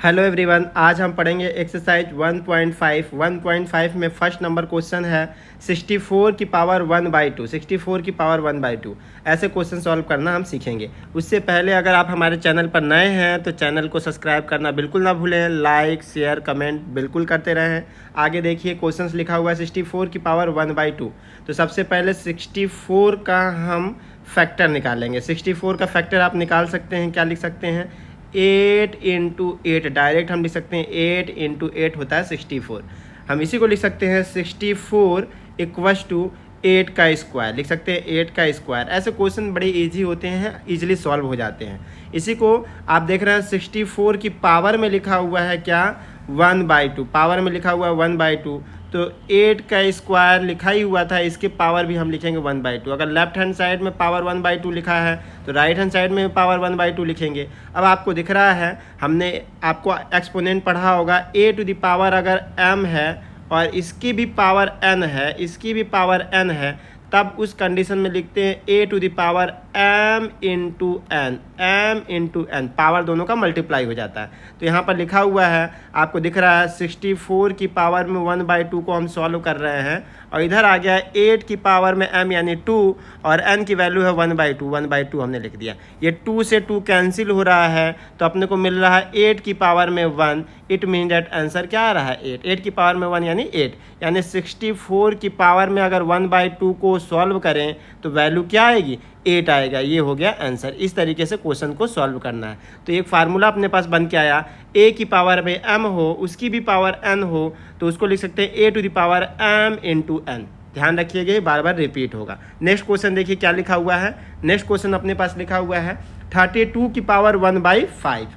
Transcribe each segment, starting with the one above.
Hello everyone, आज हम पढ़ेंगे एक्सरसाइज 1.5 में फर्स्ट नंबर क्वेश्चन है 64 की पावर 1/2। 64 की पावर 1/2 ऐसे क्वेश्चन सॉल्व करना हम सीखेंगे। उससे पहले अगर आप हमारे चैनल पर नए हैं तो चैनल को सब्सक्राइब करना बिल्कुल ना भूलें, लाइक शेयर कमेंट बिल्कुल करते रहें। आगे देखिए क्वेश्चन लिखा हुआ है 64 की पावर 1/2। तो सबसे पहले 64 का हम फैक्टर निकालेंगे। 64 का फैक्टर आप निकाल सकते हैं, क्या लिख सकते हैं 8 इंटू 8, डायरेक्ट हम लिख सकते हैं 8 इंटू 8 होता है 64। हम इसी को लिख सकते हैं 64 इक्वस टू 8 का स्क्वायर, लिख सकते हैं 8 का स्क्वायर। ऐसे क्वेश्चन बड़े इजी होते हैं, इजीली सॉल्व हो जाते हैं। इसी को आप देख रहे हैं 64 की पावर में लिखा हुआ है क्या 1/2, पावर में लिखा हुआ है 1/2। तो 8 का स्क्वायर लिखा ही हुआ था, इसके पावर भी हम लिखेंगे 1/2। अगर लेफ्ट हैंड साइड में पावर 1/2 लिखा है तो राइट हैंड साइड में पावर 1/2 लिखेंगे। अब आपको दिख रहा है, हमने आपको एक्सपोनेंट पढ़ा होगा, a टू द पावर अगर m है और इसकी भी पावर n है, इसकी भी पावर n है, तब उस कंडीशन में लिखते हैं a to the power m into N, m into N, power दोनों का मल्टीप्लाई हो जाता है। तो यहाँ पर लिखा हुआ है, आपको दिख रहा है 64 की पावर में 1/2 को हम सॉल्व कर रहे हैं और इधर आ गया 8 की पावर में m यानी 2 और n की वैल्यू है 1/2, 1/2 हमने लिख दिया। ये 2 से 2 कैंसिल हो रहा है तो अपने को मिल रहा है 8 की पावर में 1। इट मीन डेट आंसर क्या आ रहा है 8, 8 की पावर में 1 यानी 8, यानी 64 की पावर में अगर 1/2 को सॉल्व करें तो वैल्यू क्या आएगी 8 आएगा। ये हो गया आंसर। इस तरीके से क्वेश्चन को सॉल्व करना है। तो एक फार्मूला अपने पास बन के आया, a की पावर में m हो उसकी भी पावर n हो तो उसको लिख सकते हैं a to the power m into N. ध्यान रखिएगा, ये बार बार रिपीट होगा। नेक्स्ट क्वेश्चन देखिए क्या लिखा हुआ है। नेक्स्ट क्वेश्चन अपने पास लिखा हुआ है 32 की पावर 1/5।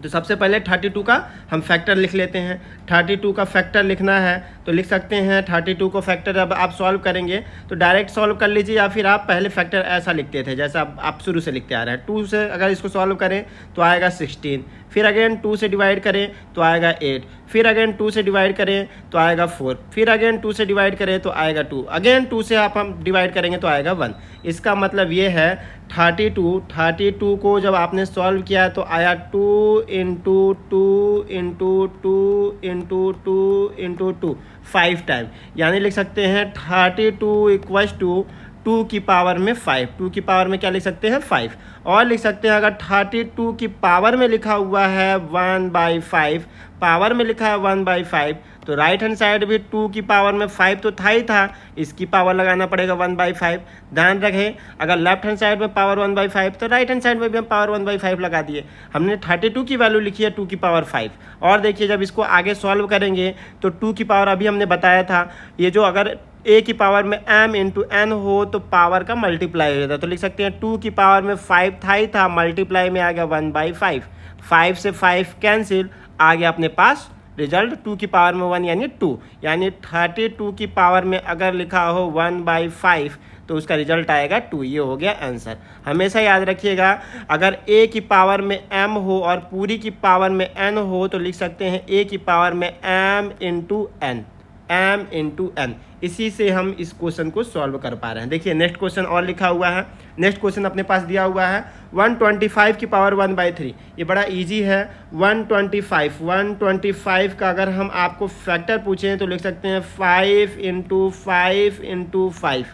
तो सबसे पहले 32 का हम फैक्टर लिख लेते हैं। 32 का फैक्टर लिखना है तो लिख सकते हैं 32 को फैक्टर अब आप सॉल्व करेंगे तो डायरेक्ट सॉल्व कर लीजिए, या फिर आप पहले फैक्टर ऐसा लिखते थे जैसा आप शुरू से लिखते आ रहे हैं। 2 से अगर इसको सॉल्व करें तो आएगा 16, फिर अगेन 2 से डिवाइड करें तो आएगा 8, फिर अगेन 2 से डिवाइड करें तो आएगा 4, फिर अगेन 2 से डिवाइड करें तो आएगा 2, अगेन 2 से आप हम डिवाइड करेंगे तो आएगा 1। इसका मतलब ये है 32 को जब आपने सॉल्व किया तो आया 2 into 2 into 2 into 2 into 2, 5 time, यानी लिख सकते हैं 32 इक्वल्स टू 2 की पावर में 5। 2 की पावर में क्या लिख सकते हैं 5। और लिख सकते हैं अगर 32 की पावर में लिखा हुआ है 1/5, पावर में लिखा है 1/5 तो राइट हैंड साइड भी 2 की पावर में 5 तो था ही था, इसकी पावर लगाना पड़ेगा 1/5। ध्यान रखें, अगर लेफ्ट हैंड साइड में पावर 1/5 तो राइट हैंड साइड में भी हम पावर 1/5 लगा दिए। हमने 32 की वैल्यू लिखी है 2 की पावर 5। और देखिए जब इसको आगे सॉल्व करेंगे तो 2 की पावर अभी हमने बताया था, ये जो अगर a की पावर में m इंटू एन हो तो पावर का मल्टीप्लाई हो जाता है। तो लिख सकते हैं 2 की पावर में 5 था ही था, मल्टीप्लाई में आ गया 1/5, 5 से 5 कैंसिल, आ गया अपने पास रिजल्ट 2 की पावर में 1 यानी 2, यानी 32 की पावर में अगर लिखा हो 1/5 तो उसका रिजल्ट आएगा 2। ये हो गया आंसर। हमेशा याद रखिएगा, अगर a की पावर में m हो और पूरी की पावर में n हो तो लिख सकते हैं a की पावर में m into N, m into N. इसी से हम इस क्वेश्चन को सॉल्व कर पा रहे हैं। देखिए नेक्स्ट क्वेश्चन और लिखा हुआ है। नेक्स्ट क्वेश्चन अपने पास दिया हुआ है 125 की पावर 1/3। ये बड़ा इजी है। 125 का अगर हम आपको फैक्टर पूछें तो लिख सकते हैं 5 इंटू 5 इंटू 5।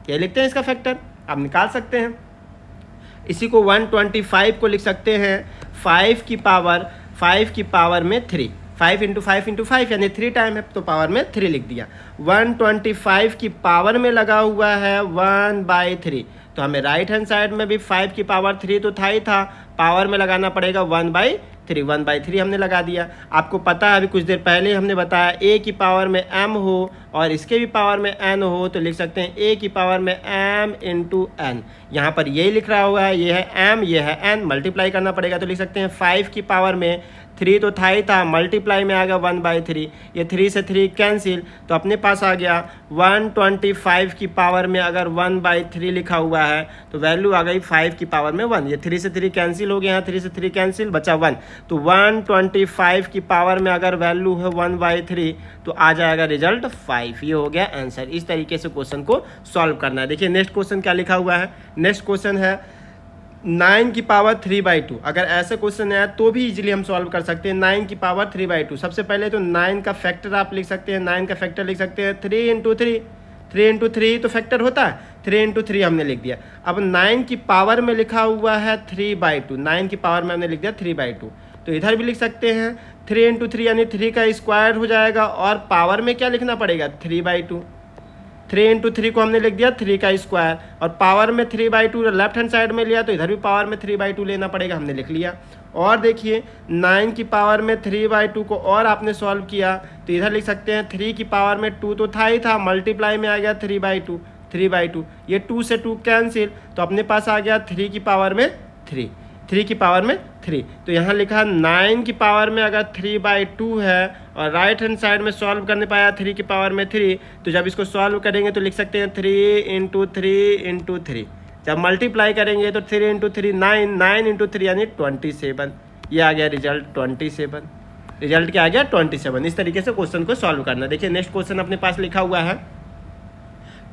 ये लिखते हैं इसका फैक्टर, आप निकाल सकते हैं। इसी को 125 को लिख सकते हैं 5 की पावर में 3, 5 इंटू 5 इंटू 5 यानी 3 टाइम है तो पावर में 3 लिख दिया। 125 की पावर में लगा हुआ है 1/3 तो हमें राइट हैंड साइड में भी 5 की पावर 3 तो था ही था, पावर में लगाना पड़ेगा 1/3, 1/3 हमने लगा दिया। आपको पता है अभी कुछ देर पहले हमने बताया a की पावर में m हो और इसके भी पावर में n हो तो लिख सकते हैं a की पावर में m इंटू एन। यहाँ पर यही लिख रहा हुआ है, ये है m ये है n, मल्टीप्लाई करना पड़ेगा तो लिख सकते हैं 5 की पावर में 3 तो था ही था, मल्टीप्लाई में आ गया 1/3, ये 3 से 3 कैंसिल तो अपने पास आ गया 125 की पावर में अगर 1/3 लिखा हुआ है तो वैल्यू आ गई 5 की पावर में 1। ये 3 से 3 कैंसिल हो गया, यहाँ 3 से 3 कैंसिल बचा 1। तो 125 की पावर में अगर वैल्यू है 1/3 तो आ जाएगा रिजल्ट 5। ये हो गया आंसर। इस तरीके से क्वेश्चन को सॉल्व करना है। देखिए नेक्स्ट क्वेश्चन क्या लिखा हुआ है। नेक्स्ट क्वेश्चन है 9 की पावर 3/2, अगर ऐसे क्वेश्चन आया तो भी इजीली हम सॉल्व कर सकते हैं। 9 की पावर 3/2, सबसे पहले तो 9 का फैक्टर आप लिख सकते हैं। 9 का फैक्टर लिख सकते हैं 3 इंटू 3, 3 इंटू 3 तो फैक्टर होता है, 3 इंटू 3 हमने लिख दिया। अब 9 की पावर में लिखा हुआ है 3/2, 9 की पावर में हमने लिख दिया 3/2, तो इधर भी लिख सकते हैं 3 इंटू 3 यानी 3 का स्क्वायर हो जाएगा, और पावर में क्या लिखना पड़ेगा 3/2। 3 इंटू 3 को हमने लिख दिया 3 का स्क्वायर, और पावर में 3/2 लेफ्ट हैंड साइड में लिया तो इधर भी पावर में 3/2 लेना पड़ेगा, हमने लिख लिया। और देखिए 9 की पावर में 3/2 को और आपने सॉल्व किया तो इधर लिख सकते हैं 3 की पावर में 2 तो था ही था, मल्टीप्लाई में आ गया 3/2, 3/2, ये 2 से 2 कैंसिल, तो अपने पास आ गया 3 की पावर में 3, 3 की पावर में 3। तो यहाँ लिखा 9 की पावर में अगर 3/2 है और राइट हैंड साइड में सॉल्व करने पाया 3 की पावर में 3, तो जब इसको सॉल्व करेंगे तो लिख सकते हैं 3 इंटू 3 इंटू 3, जब मल्टीप्लाई करेंगे तो 3 इंटू 3 9, 9 इंटू 3 यानी 27। ये आ गया रिजल्ट 27, रिजल्ट क्या आ गया 27। इस तरीके से क्वेश्चन को सॉल्व करना। देखिए नेक्स्ट क्वेश्चन अपने पास लिखा हुआ है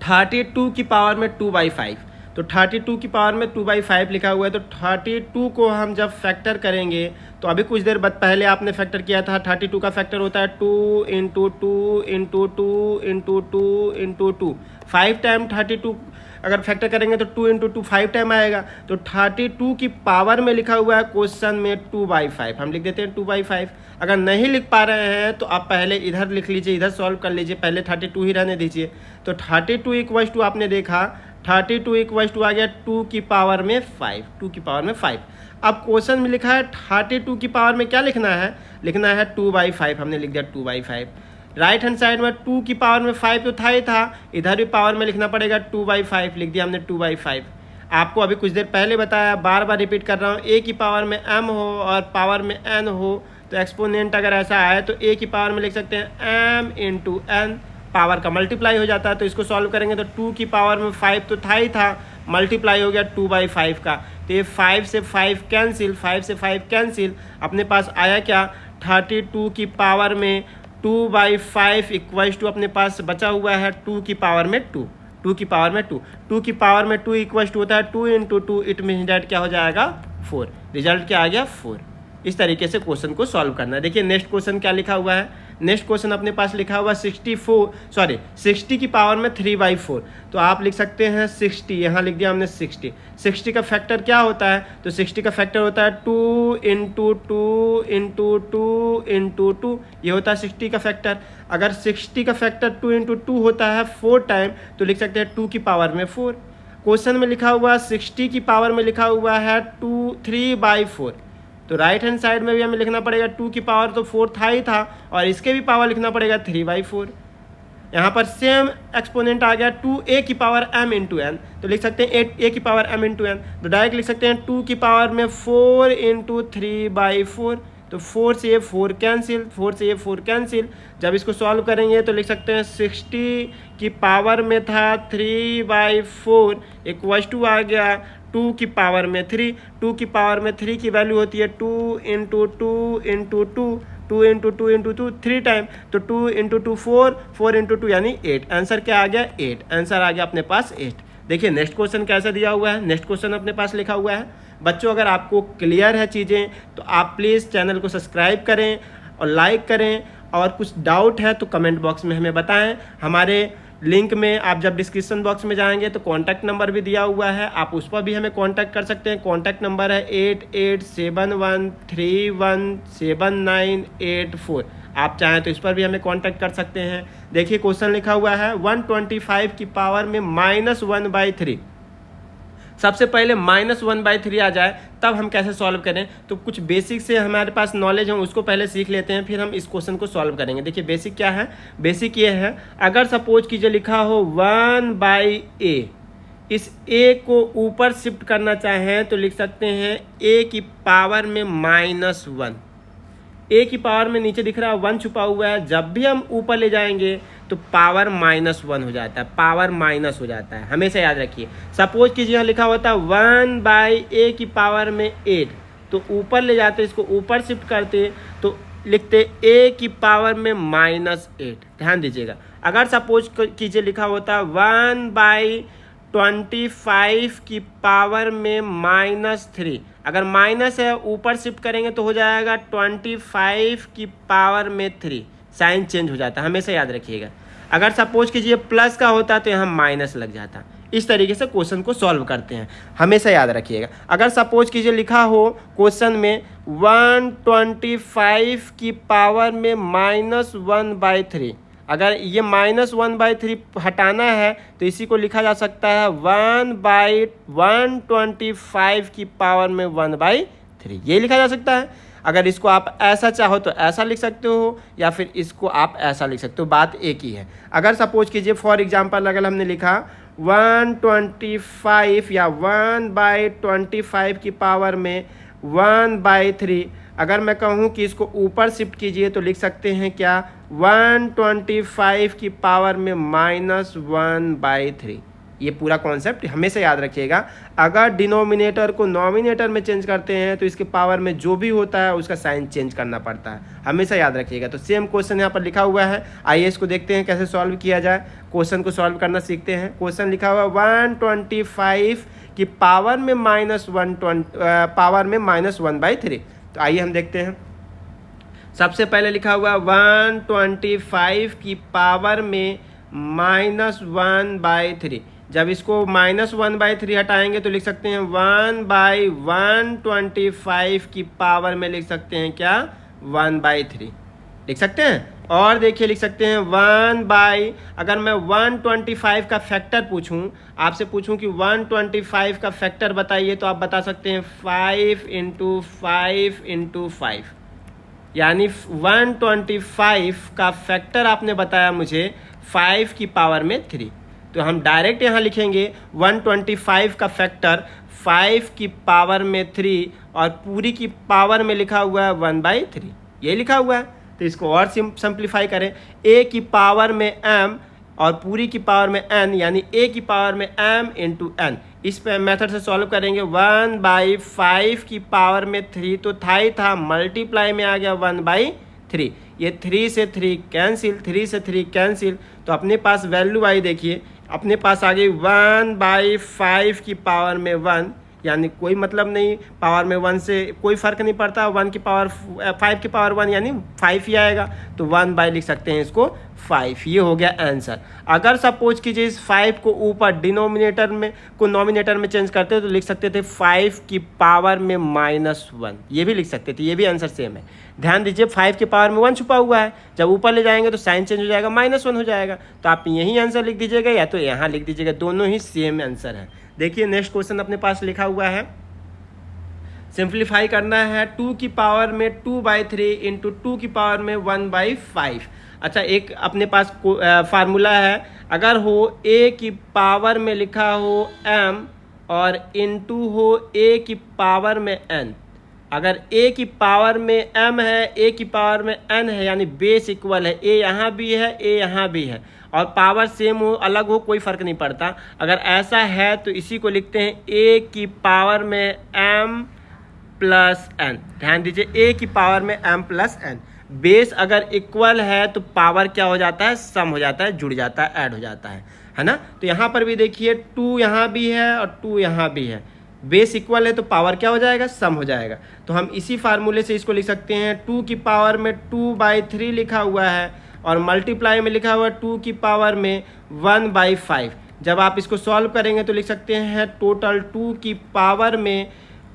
32 की पावर में 2/5, तो 32 की पावर में 2/5 लिखा हुआ है, तो 32 को हम जब फैक्टर करेंगे तो अभी कुछ देर बाद पहले आपने फैक्टर किया था, 32 का फैक्टर होता है 2 into 2 into 2 into 2 into 2, 5 time 32 अगर फैक्टर करेंगे तो 2 इंटू 2 5 टाइम आएगा। तो 32 की पावर में लिखा हुआ है क्वेश्चन में 2/5, हम लिख देते हैं 2/5। अगर नहीं लिख पा रहे हैं तो आप पहले इधर लिख लीजिए, इधर सॉल्व कर लीजिए, पहले 32 ही रहने दीजिए। तो 32 इक्वल्स टू आपने देखा 32 इक्वल्स टू आ गया 2 की पावर में 5, 2 की पावर में 5। अब क्वेश्चन में लिखा है 32 की पावर में क्या लिखना है, लिखना है 2/5, हमने लिख दिया 2/5। राइट हैंड साइड में 2 की पावर में 5 तो था ही था, इधर भी पावर में लिखना पड़ेगा 2/5, लिख दिया हमने 2/5। आपको अभी कुछ देर पहले बताया, बार बार रिपीट कर रहा हूँ, a की पावर में m हो और पावर में n हो तो एक्सपोनेंट अगर ऐसा आए तो a की पावर में लिख सकते हैं m इंटू n, पावर का मल्टीप्लाई हो जाता है। तो इसको सॉल्व करेंगे तो 2 की पावर में 5 तो था ही था, मल्टीप्लाई हो गया 2/5 का, तो ये 5 से 5 कैंसिल, 5 से 5 कैंसिल, अपने पास आया क्या 32 की पावर में 2/5 इक्वल्स टू अपने पास बचा हुआ है 2 की पावर में 2, 2 की पावर में 2, 2 की पावर में 2 इक्वल्स टू होता है 2 इंटू 2, इट मीन्स डैट क्या हो जाएगा 4, रिजल्ट क्या आ गया 4। इस तरीके से क्वेश्चन को सॉल्व करना है। देखिए नेक्स्ट क्वेश्चन क्या लिखा हुआ है, नेक्स्ट क्वेश्चन अपने पास लिखा हुआ 60 की पावर में 3/4, तो आप लिख सकते हैं 60, यहाँ लिख दिया हमने 60। 60 का फैक्टर क्या होता है, तो 60 का फैक्टर होता है 2 इंटू 2 इंटू 2 इंटू 2, ये होता है 60 का फैक्टर। अगर 60 का फैक्टर 2 इंटू 2 होता है 4 टाइम, तो लिख सकते हैं 2 की पावर में 4। क्वेश्चन में लिखा हुआ 60 की पावर में लिखा हुआ है 3/4, तो राइट हैंड साइड में भी हमें लिखना पड़ेगा 2 की पावर तो 4 था ही था, और इसके भी पावर लिखना पड़ेगा 3/4। यहाँ पर सेम एक्सपोनेंट आ गया 2a की पावर m इंटू एन, तो लिख सकते हैं 8a की पावर m इंटू एन, तो डायरेक्ट लिख सकते हैं 2 की पावर में 4 इंटू 3/4, तो 4 से ये 4 कैंसिल, 4 से ये 4 कैंसिल, जब इसको सॉल्व करेंगे तो लिख सकते हैं 60 की पावर में था 3/4 इक्वल्स टू आ गया 2 की पावर में 3, 2 की पावर में 3 की वैल्यू होती है 2 into 2 into 2, 2 into 2 into 2 3 time, तो 2 इंटू 2 4, 4 इंटू 2 यानी 8, आंसर क्या आ गया 8, आंसर आ गया अपने पास 8। देखिए नेक्स्ट क्वेश्चन कैसा दिया हुआ है, नेक्स्ट क्वेश्चन अपने पास लिखा हुआ है। बच्चों अगर आपको क्लियर है चीज़ें तो आप प्लीज़ चैनल को सब्सक्राइब करें और लाइक करें, और कुछ डाउट है तो कमेंट बॉक्स में हमें बताएं। हमारे लिंक में आप जब डिस्क्रिप्शन बॉक्स में जाएंगे तो कॉन्टैक्ट नंबर भी दिया हुआ है, आप उस पर भी हमें कॉन्टैक्ट कर सकते हैं। कॉन्टैक्ट नंबर है 8871317984, आप चाहें तो इस पर भी हमें कॉन्टैक्ट कर सकते हैं। देखिए क्वेश्चन लिखा हुआ है 125 की पावर में -1/3, सबसे पहले -1/3 आ जाए तब हम कैसे सॉल्व करें, तो कुछ बेसिक से हमारे पास नॉलेज है उसको पहले सीख लेते हैं, फिर हम इस क्वेश्चन को सॉल्व करेंगे। देखिए बेसिक क्या है, बेसिक ये है, अगर सपोज कीजिए लिखा हो 1/a, इस a को ऊपर शिफ्ट करना चाहें तो लिख सकते हैं a की पावर में -1, a की पावर में नीचे दिख रहा है 1 छुपा हुआ है, जब भी हम ऊपर ले जाएंगे तो पावर -1 हो जाता है, पावर माइनस हो जाता है, हमेशा याद रखिए। सपोज कीजिए यहाँ लिखा होता है 1/a की पावर में 8, तो ऊपर ले जाते इसको ऊपर शिफ्ट करते तो लिखते a की पावर में -8, ध्यान दीजिएगा। अगर सपोज कीजिए लिखा होता 1/2 25 की पावर में -3, अगर माइनस है ऊपर शिफ्ट करेंगे तो हो जाएगा 25 की पावर में 3, साइन चेंज हो जाता है, हमेशा याद रखिएगा। अगर सपोज कीजिए प्लस का होता तो यहाँ माइनस लग जाता। इस तरीके से क्वेश्चन को सॉल्व करते हैं, हमेशा याद रखिएगा। अगर सपोज कीजिए लिखा हो क्वेश्चन में 125 की पावर में -1/3, अगर ये -1/3 हटाना है तो इसी को लिखा जा सकता है 1/125 की पावर में 1/3, ये लिखा जा सकता है। अगर इसको आप ऐसा चाहो तो ऐसा लिख सकते हो, या फिर इसको आप ऐसा लिख सकते हो, बात एक ही है। अगर सपोज कीजिए फॉर एग्जांपल अगर हमने लिखा 125 या 1/25 की पावर में 1/3, अगर मैं कहूँ कि इसको ऊपर शिफ्ट कीजिए तो लिख सकते हैं क्या 125 की पावर में -1/3। ये पूरा कॉन्सेप्ट हमेशा याद रखिएगा। अगर डिनोमिनेटर को नॉमिनेटर में चेंज करते हैं तो इसके पावर में जो भी होता है उसका साइन चेंज करना पड़ता है, हमेशा याद रखिएगा। तो सेम क्वेश्चन यहाँ पर लिखा हुआ है, आइए इसको देखते हैं कैसे सॉल्व किया जाए। क्वेश्चन को सॉल्व करना सीखते हैं। क्वेश्चन लिखा हुआ 125 की पावर में -1/3। तो आइए हम देखते हैं। सबसे पहले लिखा हुआ 125 की पावर में -1/3। जब इसको -1/3 हटाएंगे तो लिख सकते हैं 1/125 की पावर में लिख सकते हैं क्या 1/3 लिख सकते हैं। और देखिए लिख सकते हैं अगर मैं 125 का फैक्टर पूछूं, आपसे पूछूं कि 125 का फैक्टर बताइए, तो आप बता सकते हैं 5 × 5 × 5, यानी 125 का फैक्टर आपने बताया मुझे 5 की पावर में 3। तो हम डायरेक्ट यहाँ लिखेंगे 125 का फैक्टर 5 की पावर में 3 और पूरी की पावर में लिखा हुआ है 1/3, ये लिखा हुआ है। तो इसको और सिंप्लीफाई करें, a की पावर में m और पूरी की पावर में n, यानी a की पावर में m × n। इस पे मेथड से सॉल्व करेंगे 1/5 की पावर में 3, तो था ही था, मल्टीप्लाई में आ गया 1/3। ये 3 से 3 कैंसिल, 3 से 3 कैंसिल, तो अपने पास वैल्यू आई, देखिए अपने पास आ गई 1/5 की पावर में 1, यानी कोई मतलब नहीं, पावर में 1 से कोई फ़र्क नहीं पड़ता। 1 की पावर 5 की पावर 1 यानी 5 ही आएगा, तो 1/, लिख सकते हैं इसको 5। ये हो गया आंसर। अगर सपोज कीजिए इस 5 को ऊपर डिनोमिनेटर में को नॉमिनेटर में चेंज करते तो लिख सकते थे 5 की पावर में -1, ये भी लिख सकते थे, ये भी आंसर सेम है। ध्यान दीजिए 5 की पावर में 1 छुपा हुआ है, जब ऊपर ले जाएंगे तो साइन चेंज हो जाएगा, -1 हो जाएगा। तो आप यही आंसर लिख दीजिएगा या तो यहाँ लिख दीजिएगा, दोनों ही सेम आंसर है। देखिए नेक्स्ट क्वेश्चन अपने पास लिखा हुआ है, सिंप्लीफाई करना है 2 की पावर में 2/3 × 2 की पावर में 1/5। अच्छा, एक अपने पास फार्मूला है, अगर हो a की पावर में लिखा हो m और इनटू हो a की पावर में n। अगर a की पावर में m है, a की पावर में n है, यानी बेस इक्वल है, a यहाँ भी है, a यहाँ भी है, और पावर सेम हो अलग हो कोई फ़र्क नहीं पड़ता। अगर ऐसा है तो इसी को लिखते हैं a की पावर में m प्लस n। ध्यान दीजिए a की पावर में m प्लस n। बेस अगर इक्वल है तो पावर क्या हो जाता है, सम हो जाता है, जुड़ जाता है, ऐड हो जाता है ना। तो यहाँ पर भी देखिए 2 यहाँ भी है और 2 यहाँ भी है, बेस इक्वल है तो पावर क्या हो जाएगा, सम हो जाएगा। तो हम इसी फार्मूले से इसको लिख सकते हैं 2 की पावर में 2/3 लिखा हुआ है और मल्टीप्लाई में लिखा हुआ है 2 की पावर में 1/5। जब आप इसको सॉल्व करेंगे तो लिख सकते हैं टोटल 2 की पावर में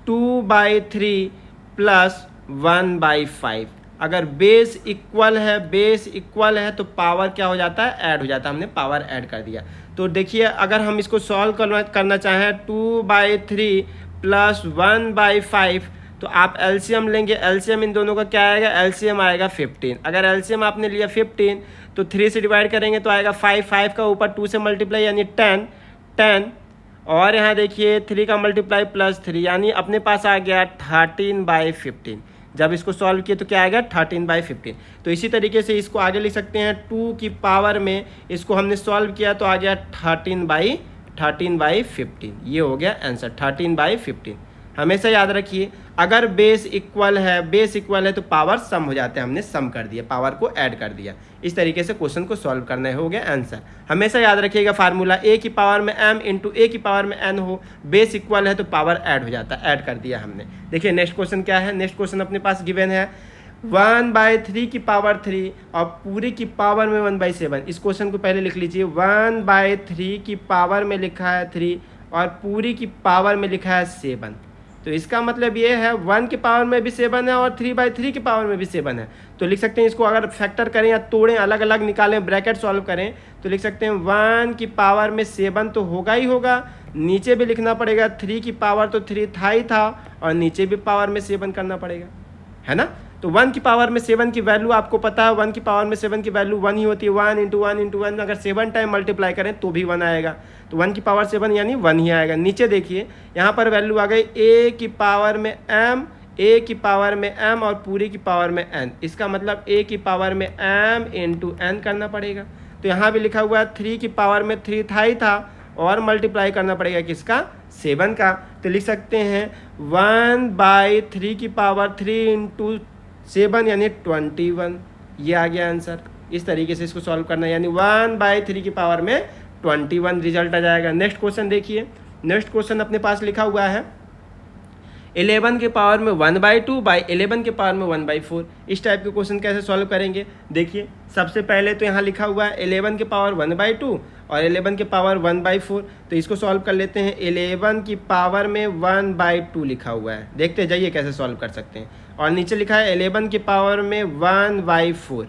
2/3 प्लस 1/5। अगर बेस इक्वल है तो पावर क्या हो जाता है, ऐड हो जाता है, हमने पावर ऐड कर दिया। तो देखिए अगर हम इसको सॉल्व करना चाहें 2/3 प्लस 1/5, तो आप एलसीएम लेंगे, एलसीएम इन दोनों का क्या आएगा, एलसीएम आएगा 15। अगर एलसीएम आपने लिया 15 तो 3 से डिवाइड करेंगे तो आएगा 5 का ऊपर 2 से मल्टीप्लाई यानी 10, और यहाँ देखिए 3 का मल्टीप्लाई प्लस 3, यानी अपने पास आ गया 13/15। जब इसको सॉल्व किए तो क्या आएगा, 13/15। तो इसी तरीके से इसको आगे लिख सकते हैं 2 की पावर में, इसको हमने सॉल्व किया तो आ गया 13/15। ये हो गया आंसर 13/15। हमेशा याद रखिए, अगर बेस इक्वल है तो पावर सम हो जाते हैं, हमने सम कर दिया, पावर को ऐड कर दिया। इस तरीके से क्वेश्चन को सॉल्व करना है, हो गया आंसर। हमेशा याद रखिएगा फार्मूला ए की पावर में m इंटू ए की पावर में n हो, बेस इक्वल है तो पावर ऐड हो जाता है, ऐड कर दिया हमने। देखिए नेक्स्ट क्वेश्चन क्या है, नेक्स्ट क्वेश्चन अपने पास गिवन है 1/3 की पावर 3 और पूरी की पावर में 1/7। इस क्वेश्चन को पहले लिख लीजिए, 1/3 की पावर में लिखा है 3 और पूरी की पावर में लिखा है 7। तो इसका मतलब ये है 1 की पावर में भी 7 है और 3/3 की पावर में भी 7 है। तो लिख सकते हैं इसको, अगर फैक्टर करें या तोड़ें, अलग अलग निकालें, ब्रैकेट सॉल्व करें, तो लिख सकते हैं 1 की पावर में 7 तो होगा ही होगा, नीचे भी लिखना पड़ेगा 3 की पावर तो 3 था ही था और नीचे भी पावर में 7 करना पड़ेगा, है ना। तो 1 की पावर में 7 की वैल्यू आपको पता है, 1 की पावर में 7 की वैल्यू 1 ही होती है। 1 इंटू 1 इंटू 1, अगर 7 टाइम मल्टीप्लाई करें तो भी 1 आएगा। तो 1 की पावर 7 यानी 1 ही आएगा। नीचे देखिए यहाँ पर वैल्यू आ गई a की पावर में m, a की पावर में m और पूरी की पावर में n। इसका मतलब a की पावर में m इंटू n करना पड़ेगा। तो यहाँ भी लिखा हुआ है 3 की पावर में 3 था ही था और मल्टीप्लाई करना पड़ेगा किसका, 7 का। तो लिख सकते हैं 1/3 की पावर 3 इंटू 7 यानी 21। ये आ गया आंसर। इस तरीके से इसको सॉल्व करना है, यानी 1/3 की पावर में 21 रिजल्ट आ जाएगा। नेक्स्ट क्वेश्चन देखिए, नेक्स्ट क्वेश्चन अपने पास लिखा हुआ है 11 के पावर में 1/2 बाई 11 के पावर में 1/4। इस टाइप के क्वेश्चन कैसे सॉल्व करेंगे, देखिए सबसे पहले तो यहाँ लिखा हुआ है 11 के पावर 1/2 और 11 के पावर 1/4। तो इसको सॉल्व कर लेते हैं। 11 की पावर में 1/2 लिखा हुआ है, देखते जाइए कैसे सॉल्व कर सकते हैं। और नीचे लिखा है 11 की पावर में 1/4।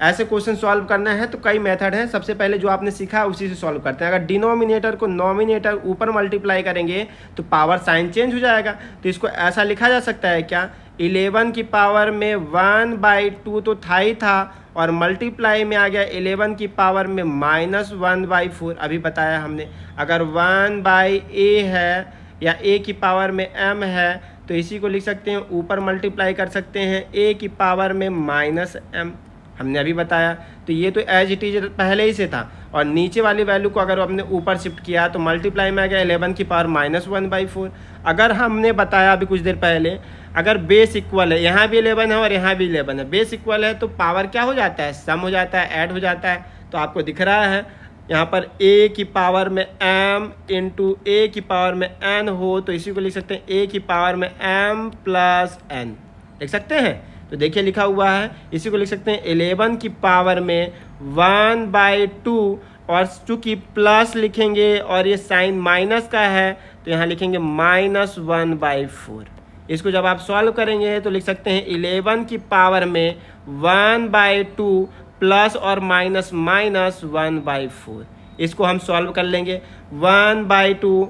ऐसे क्वेश्चन सॉल्व करना है तो कई मेथड हैं, सबसे पहले जो आपने सीखा उसी से सॉल्व करते हैं। अगर डिनोमिनेटर को नोमिनेटर ऊपर मल्टीप्लाई करेंगे तो पावर साइन चेंज हो जाएगा। तो इसको ऐसा लिखा जा सकता है क्या, 11 की पावर में 1/2 तो था ही था और मल्टीप्लाई में आ गया 11 की पावर में -1/4। अभी बताया हमने, अगर 1/a है या a की पावर में m है तो इसी को लिख सकते हैं ऊपर मल्टीप्लाई कर सकते हैं a की पावर में -m, हमने अभी बताया। तो ये तो एज इट इज पहले ही से था। और नीचे वाली वैल्यू को अगर हमने ऊपर शिफ्ट किया तो मल्टीप्लाई में आ गया 11 की पावर -1/4। अगर हमने बताया अभी कुछ देर पहले, अगर बेस इक्वल है, यहाँ भी 11 है और यहाँ भी 11 है, बेस इक्वल है तो पावर क्या हो जाता है, सम हो जाता है, ऐड हो जाता है। तो आपको दिख रहा है यहाँ पर a की पावर में m इंटू a की पावर में n हो, तो इसी को लिख सकते हैं a की पावर में m प्लस n, लिख सकते हैं। तो देखिए लिखा हुआ है, इसी को लिख सकते हैं 11 की पावर में 1/2 और चूँकि प्लस लिखेंगे और ये साइन माइनस का है तो यहाँ लिखेंगे -1/4। इसको जब आप सॉल्व करेंगे तो लिख सकते हैं 11 की पावर में 1/2 प्लस और माइनस -1/4। इसको हम सॉल्व कर लेंगे। 1/2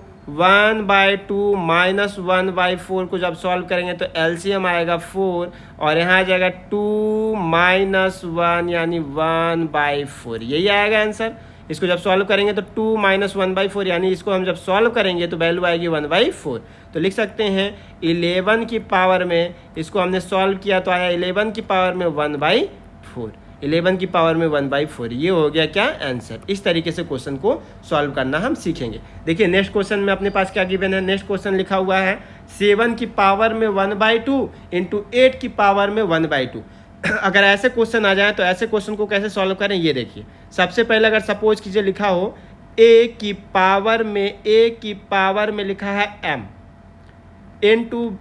माइनस 1/4 को जब सॉल्व करेंगे तो एलसीएम आएगा 4 और यहाँ आ जाएगा 2 माइनस 1 यानी 1/4, यही आएगा आंसर। इसको जब सॉल्व करेंगे तो 2 माइनस 1/4 यानी इसको हम जब सॉल्व करेंगे तो वैल्यू आएगी 1/4। तो लिख सकते हैं 11 की पावर में, इसको हमने सॉल्व किया तो आया 11 की पावर में 1/4, 11 की पावर में 1/4। ये हो गया क्या आंसर। इस तरीके से क्वेश्चन को सॉल्व करना हम सीखेंगे। देखिए नेक्स्ट क्वेश्चन में अपने पास क्या गिवन है, नेक्स्ट क्वेश्चन लिखा हुआ है 7 की पावर में 1/2 इंटू 8 की पावर में 1/2। अगर ऐसे क्वेश्चन आ जाए तो ऐसे क्वेश्चन को कैसे सॉल्व करें, ये देखिए। सबसे पहले अगर सपोज कीजिए लिखा हो a की पावर में लिखा है m इंटू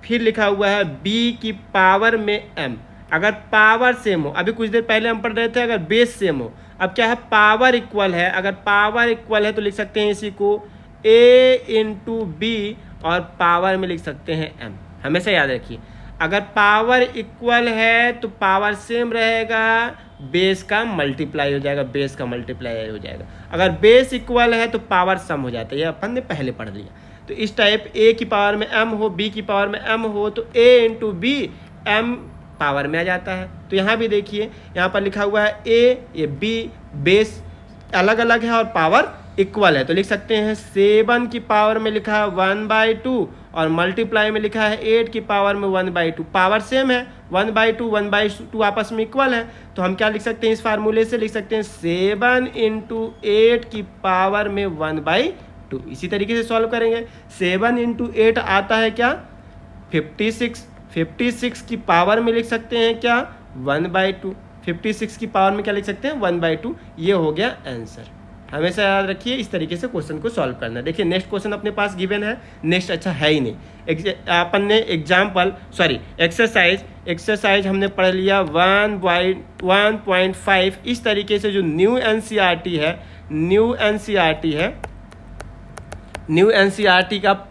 फिर लिखा हुआ है b की पावर में m। अगर पावर सेम हो, अभी कुछ देर पहले हम पढ़ रहे थे अगर बेस सेम हो, अब क्या है पावर इक्वल है। अगर पावर इक्वल है तो लिख सकते हैं इसी को a इंटू बी और पावर में लिख सकते हैं m। हमेशा याद रखिए, अगर पावर इक्वल है तो पावर सेम रहेगा, बेस का मल्टीप्लाई हो जाएगा, बेस का मल्टीप्लाई हो जाएगा। अगर बेस इक्वल है तो पावर सम हो जाता है, ये अपन ने पहले पढ़ लिया। तो इस टाइप a की पावर में m हो, b की पावर में m हो तो a into B m power में आ जाता है। तो यहाँ भी देखिए यहाँ पर लिखा हुआ है a, ये b, बेस अलग अलग है और पावर इक्वल है। तो लिख सकते हैं 7 की पावर में लिखा है 1/2 और मल्टीप्लाई में लिखा है 8 की पावर में 1/2। पावर सेम है, 1/2 आपस में इक्वल है। तो हम क्या लिख सकते हैं, इस फार्मूले से लिख सकते हैं 7 इंटू 8 की पावर में 1/2। 2। इसी तरीके से सॉल्व करेंगे। 7 इंटू 8 आता है क्या 56। 56 की पावर में लिख सकते हैं क्या 1/2। 56 की पावर में क्या लिख सकते हैं 1/2। ये हो गया आंसर। हमेशा याद रखिए इस तरीके से क्वेश्चन को सॉल्व करना है। देखिए नेक्स्ट क्वेश्चन अपने पास गिवन है, नेक्स्ट अच्छा है ही नहीं। अपन ने एक्सरसाइज हमने पढ़ लिया 1.5। इस तरीके से जो न्यू एनसीईआरटी का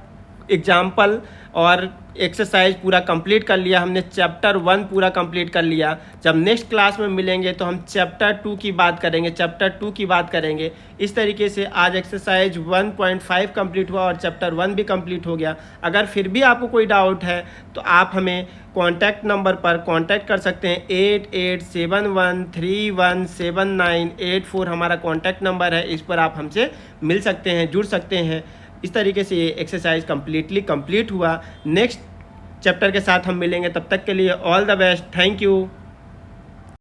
एग्जाम्पल और एक्सरसाइज पूरा कंप्लीट कर लिया हमने। चैप्टर 1 पूरा कंप्लीट कर लिया। जब नेक्स्ट क्लास में मिलेंगे तो हम चैप्टर 2 की बात करेंगे। इस तरीके से आज एक्सरसाइज 1.5 कंप्लीट हुआ और चैप्टर 1 भी कंप्लीट हो गया। अगर फिर भी आपको कोई डाउट है तो आप हमें कॉन्टैक्ट नंबर पर कॉन्टैक्ट कर सकते हैं। 8871317984 हमारा कॉन्टैक्ट नंबर है। इस पर आप हमसे मिल सकते हैं, जुड़ सकते हैं। इस तरीके से ये एक्सरसाइज कंप्लीट हुआ। नेक्स्ट चैप्टर के साथ हम मिलेंगे, तब तक के लिए all the best, thank you.